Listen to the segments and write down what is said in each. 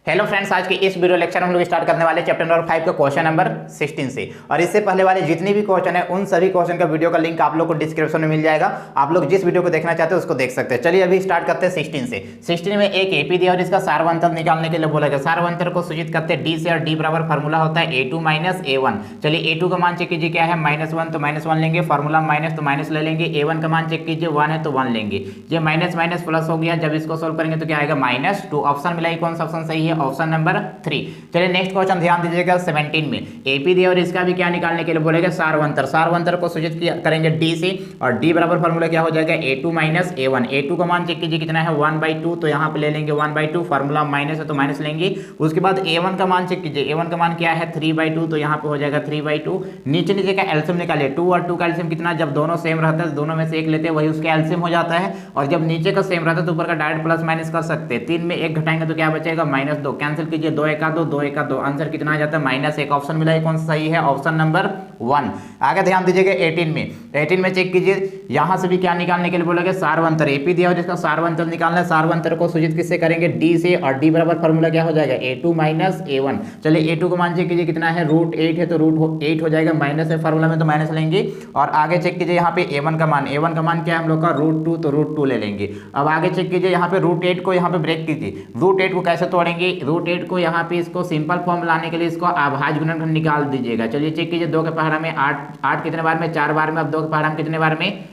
Hello friends, आज के इस वीडियो लेक्चर में हम लोग स्टार्ट करने वाले चैप्टर नंबर 5 का क्वेश्चन नंबर 16 से। और इससे पहले वाले जितने भी क्वेश्चन है उन सभी क्वेश्चन का वीडियो का लिंक आप लोग को डिस्क्रिप्शन में मिल जाएगा। आप लोग जिस वीडियो को देखना चाहते हैं उसको देख सकते हैं। चलिए अभी स्टार्ट करते हैं 16 से। 16 में एक एपी दिया और इसका सारवंतर निकालने के लिए बोला गया। सारवंतर को सूचित करते हैं डी से, और डी बराबर फार्मूला होता है a2 माइनस a1। चलिए a2 का मान चेक कीजिए, क्या है -1, तो -1 लेंगे। फार्मूला माइनस तो माइनस ले लेंगे। a1 का मान चेक कीजिए, 1 है तो 1 लेंगे। ये माइनस माइनस प्लस हो गया। जब इसको सोल्व करेंगे तो क्या आएगा -2। ऑप्शन मिला, कौन सा ऑप्शन सही है? Option number 3। चलिए नेक्स्ट क्वेश्चन ध्यान दीजिएगा 17 में एपी दिया और इसका भी क्या निकालने के लिए बोलेगा? सारवंतर। सारवंतर को सूचित करेंगे डी से, और डी बराबर फार्मूला क्या हो जाएगा? a2 minus a1। a2 का मान चेक कीजिए कितना है? 1/2, तो यहाँ पे ले लेंगे 1/2। फार्मूला माइनस है तो माइनस लेंगे। उसके बाद a1 का मान चेक कीजिए। a1 का मान क्या है? 3/2, तो यहाँ पे हो जाएगा 3/2। नीचे नीचे का एलसीएम निकालिए। 2 और 2 का एलसीएम कितना? जब दोनों सेम रहता है दोनों में से एक लेते हैं, वही उसका एलसीएम हो जाता है। और जब नीचे का सेम रहता है तो ऊपर का डायरेक्ट प्लस माइनस कर सकते हैं। 3 में 1 घटाएंगे तो क्या बचेगा? -2। कैंसिल कीजिए, 2 1 2, 2 1 2। आंसर कितना आ जाता है? -1। ऑप्शन मिला है, कौन सा सही है? Option number 1। आगे ध्यान दीजिएगा 18 में चेक कीजिए। यहां से भी क्या निकालने के लिए बोला गया? सारवंतर। एपी दिया और इसका सारवंतर निकालना है। सारवंतर को सूचित किससे करेंगे? डी से, और डी बराबर फार्मूला क्या हो जाएगा? a2 minus a1। चलिए a2 को मान चेक कीजिए कितना है? √8 है तो √8 हो जाएगा। माइनस है फार्मूला में तो माइनस लेंगे। और आगे चेक कीजिए यहाँ पे a1 का मान। a1 का मान क्या है हम लोग का? √2, तो √2 ले लेंगे। अब आगे चेक कीजिए यहाँ पे √8 को यहाँ पे ब्रेक कीजिए। √8 को कैसे तोड़ेंगे? √8 को यहाँ पे इसको सिंपल फॉर्म लाने के लिए इसको अभाज्य गुणनखंड निकाल दीजिएगा। चलिए चेक कीजिए, 2 के पहाड़ा में 8 कितने बार में? 4 बार में। अब 2 के पहाड़ा में कितने बार में?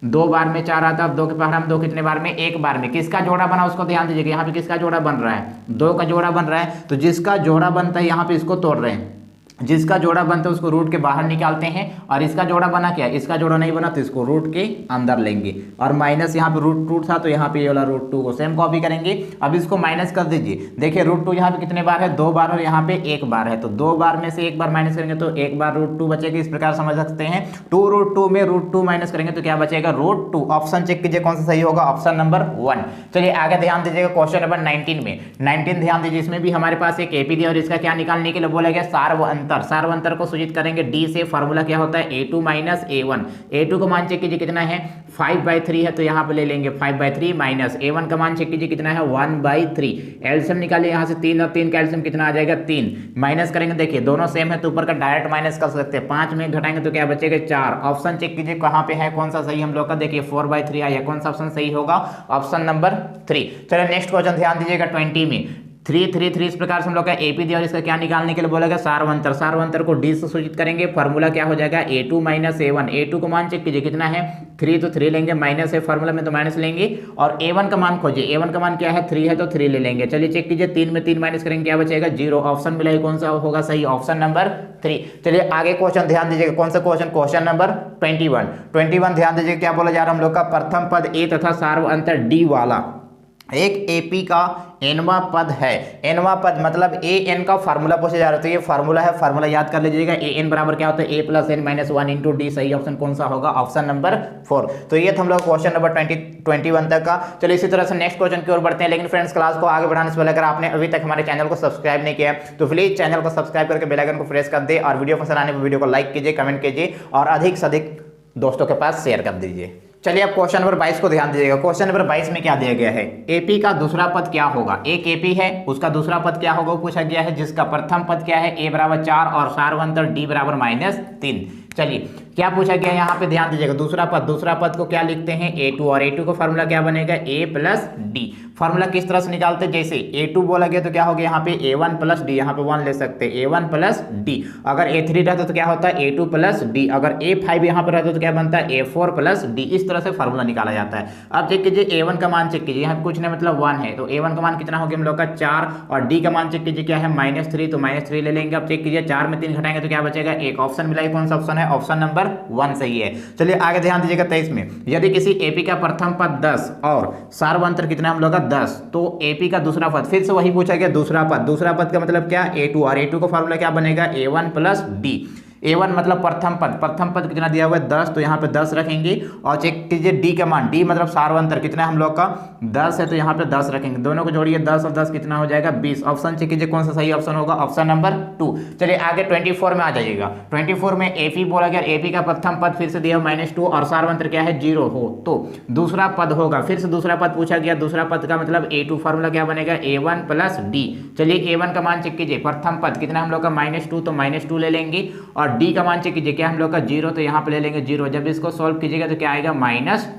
2 बार में 4 आता है। अब 2 के पहाड़ा में 2 कितने बार में? 1 बार में। किसका जोड़ा बना उसको ध्यान दीजिएगा। यहाँ पे किसका जोड़ा बन रहा है? 2 का जोड़ा बन रहा है। तो जिसका जोड़ा बनता है यहाँ पे इसको तोड़ रहे हैं। जिसका जोड़ा बनता है उसको रूट के बाहर निकालते हैं। और इसका जोड़ा बना क्या? इसका जोड़ा नहीं बना तो इसको रूट के अंदर लेंगे। और माइनस यहाँ पे √2 था तो यहाँ पे ये वाला √2 को सेम कॉपी करेंगे। अब इसको माइनस कर दीजिए। देखिए √2 यहाँ पे कितने बार है? 2 बार, और यहाँ पे 1 बार है। तो 2 बार में से 1 बार माइनस करेंगे तो 1 बार √2 बचेगा। इस प्रकार समझ सकते हैं। 2√2 में √2 माइनस करेंगे तो क्या बचेगा? √2। ऑप्शन चेक कीजिए कौन सा सही होगा? Option number 1। चलिए आगे ध्यान दीजिएगा क्वेश्चन नंबर 19 में। 19 ध्यान दीजिए, इसमें भी हमारे पास एक एपी दिया और इसका क्या निकालने के लिए बोला गया? सारवंतर। सारवंतर सूचित करेंगे डी से। फार्मूला क्या होता है? a2 minus a1। a2 का मान चेक कीजिए कितना है? 5/3 है तो यहाँ पे ले लेंगे 5/3 माइनस a1 का मान चेक कीजिए कितना है? 1/3। एलसीएम निकालिए यहाँ से। 3 और 3 का एलसीएम कितना आ जाएगा? 3। माइनस करेंगे, देखिए दोनों सेम है तो ऊपर का डायरेक्ट माइनस कर सकते हैं। 5 में घटाएंगे तो क्या बचेगा? 4। ऑप्शन चेक कीजिए कहाँ पे है, कौन सा सही हम लोग का? देखिए 4/3 आया। कौन सा ऑप्शन सही होगा? Option number 3। चलिए नेक्स्ट क्वेश्चन ध्यान दीजिएगा 20 में। 3 3 3 इस प्रकार से हम लोग का एपी दिया और इसका क्या निकालने के लिए बोला गया? सारवंतर। सारवंतर को डी से सूचित करेंगे। फार्मूला क्या हो जाएगा? a2 minus a1। a2 को मान चेक कीजिए कितना है? 3, तो 3 लेंगे। माइनस है फार्मूला में तो माइनस लेंगे। और a1 का मान खोजिए। a1 का मान क्या है? 3 है तो 3 ले लेंगे। चलिए चेक कीजिए, 3 में 3 माइनस करेंगे क्या बचेगा? 0। ऑप्शन मिला है, कौन सा होगा सही? Option number 3। चलिए आगे क्वेश्चन ध्यान दीजिएगा। कौन सा क्वेश्चन? क्वेश्चन नंबर 21 ध्यान दीजिए क्या बोला जा रहा है हम लोग का? प्रथम पद a तथा सारवंतर डी वाला एक एपी का एनवा पद है। एनवा पद मतलब an का फार्मूला पूछा जा रहा है। तो ये फार्मूला है, फार्मूला याद कर लीजिएगा। an बराबर क्या होता है? a + n - 1 into D. सही ऑप्शन कौन सा होगा? Option number 4। तो ये था हम लोग क्वेश्चन नंबर 21 तक का। चलिए इसी तरह से नेक्स्ट क्वेश्चन की ओर बढ़ते हैं। लेकिन फ्रेंड्स, क्लास को आगे बढ़ाने से पहले अगर आपने अभी तक हमारे चैनल को सब्सक्राइब नहीं किया है तो प्लीज चैनल को सब्सक्राइब करके बेल आइकन को प्रेस कर दे, और वीडियो पसंद आने पर वीडियो को लाइक कीजिए, कमेंट कीजिए, और अधिक से अधिक दोस्तों के पास शेयर कर दीजिए। चलिए अब क्वेश्चन नंबर 22 को ध्यान दीजिएगा। क्वेश्चन नंबर 22 में क्या दिया गया है? एपी का दूसरा पद क्या होगा? एक एपी है, उसका दूसरा पद क्या होगा वो पूछा गया है, जिसका प्रथम पद क्या है? a बराबर 4 और सारवंतर d बराबर -3। चलिए क्या पूछा गया यहाँ पे ध्यान दीजिएगा। दूसरा पद को क्या लिखते हैं? a2, और a2 का फार्मूला क्या बनेगा? a + d। फार्मूला किस तरह से निकालते हैं? जैसे a2 बोला गया तो क्या हो गया यहाँ पे? a1 + d। यहाँ पे 1 ले सकते हैं, a1 + d। अगर a3 रहता तो क्या होता है? a2 + d। अगर a5 यहाँ पर रहता तो क्या बनता है? a4 + d। इस तरह से फार्मूला निकाला जाता है। अब चेक कीजिए a1 का मान चेक कीजिए। यहाँ कुछ नहीं मतलब 1 है, तो a1 का मान कितना हो गया हम लोग का? 4। और d का मान चेक कीजिए क्या है? -3, तो -3 ले लेंगे। अब चेक कीजिए 4 में 3 घटाएंगे तो क्या बचेगा? 1। ऑप्शन मिला है, कौन सा ऑप्शन है? ऑप्शन नंबर 1 सही है। चलिए आगे ध्यान दीजिएगा 23 में। यदि किसी एपी का प्रथम पद 10 और सारवंतर कितना हम लोग का? 10, तो एपी का दूसरा पद, फिर से वही पूछा गया दूसरा पद। दूसरा पद का मतलब क्या? a2, और a2 का फार्मूला क्या बनेगा? a1 + d। A1 मतलब प्रथम पद कितना दिया हुआ है 10, तो यहाँ पे 10 रखेंगे। और चेक कीजिए डी का मान, डी मतलब सार्वंतर कितना है हम लोग का 10 है, तो यहाँ पे 10 रखेंगे। दोनों को जोड़िए 10 और 10 कितना हो जाएगा 20। ऑप्शन चेक कीजिए कौन सा सही ऑप्शन होगा, ऑप्शन नंबर 2। चलिए आगे 24 में आ जाइएगा। 24 में एपी बोला गया, एपी का प्रथम पद फिर से दिया -2 और सार्वंतर क्या है 0 हो, तो दूसरा पद होगा। फिर से दूसरा पद पूछा गया, दूसरा पद का मतलब A2 फॉर्मूला क्या बनेगा A1 प्लस डी। चलिए A1 का मान चेक कीजिए, प्रथम पद कितना हम लोग का -2, तो -2 ले लेंगे। और डी का मान चेक कीजिए क्या हम लोग का 0, तो यहाँ पे ले लेंगे 0। जब इसको सॉल्व कीजिएगा तो क्या आएगा -2।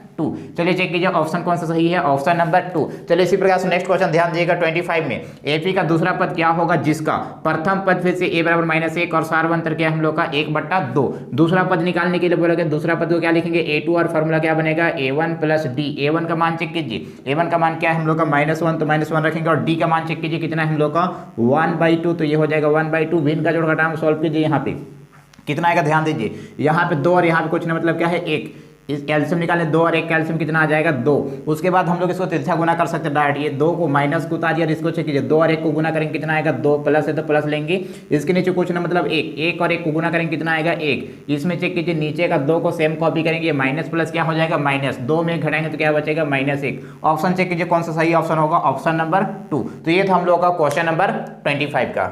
चलिए चेक कीजिए ऑप्शन कौन सा सही है, ऑप्शन नंबर 2। चलिए इसी प्रकार से नेक्स्ट क्वेश्चन ध्यान दीजिएगा। 25 में एपी का दूसरा पद क्या होगा, जिसका प्रथम पद फिर से a बराबर -1 और सार्वंतर क्या हम लोग का 1/2। दूसरा पद निकालने के लिए बोला गया, दूसरा पद को क्या लिखेंगे A2 और फॉर्मूला क्या बनेगा A1 प्लस डी। A1 का मान चेक कीजिए, A1 का मान क्या है हम लोग का -1, तो -1 रखेंगे। और डी का मान चेक कीजिए कितना है हम लोग का 1/2, तो ये हो जाएगा 1/2। भिन्न का जोड़ घटाव सॉल्व कीजिए, यहाँ पे कितना आएगा ध्यान दीजिए, यहाँ पे 2 और यहाँ पे कुछ नहीं, मतलब क्या है 1। इस कैल्शियम निकाले 2 और 1 कैल्शियम कितना आ जाएगा 2। उसके बाद हम लोग इसको तिरछा गुना कर सकते हैं डायरेक्ट, ये 2 को माइनस को उतारिए और इसको चेक कीजिए, 2 और 1 को गुना करेंगे कितना आएगा 2, प्लस है तो प्लस लेंगे। इसके नीचे कुछ ना मतलब 1 और 1 को गुना करेंगे कितना आएगा 1। इसमें चेक कीजिए नीचे का 2 को सेम कॉपी करेंगे, माइनस प्लस क्या हो जाएगा माइनस, 2 में घटाएंगे तो क्या बचेगा -1। ऑप्शन चेक कीजिए कौन सा सही ऑप्शन होगा, ऑप्शन नंबर 2। तो ये था हम लोग का क्वेश्चन नंबर 25 का।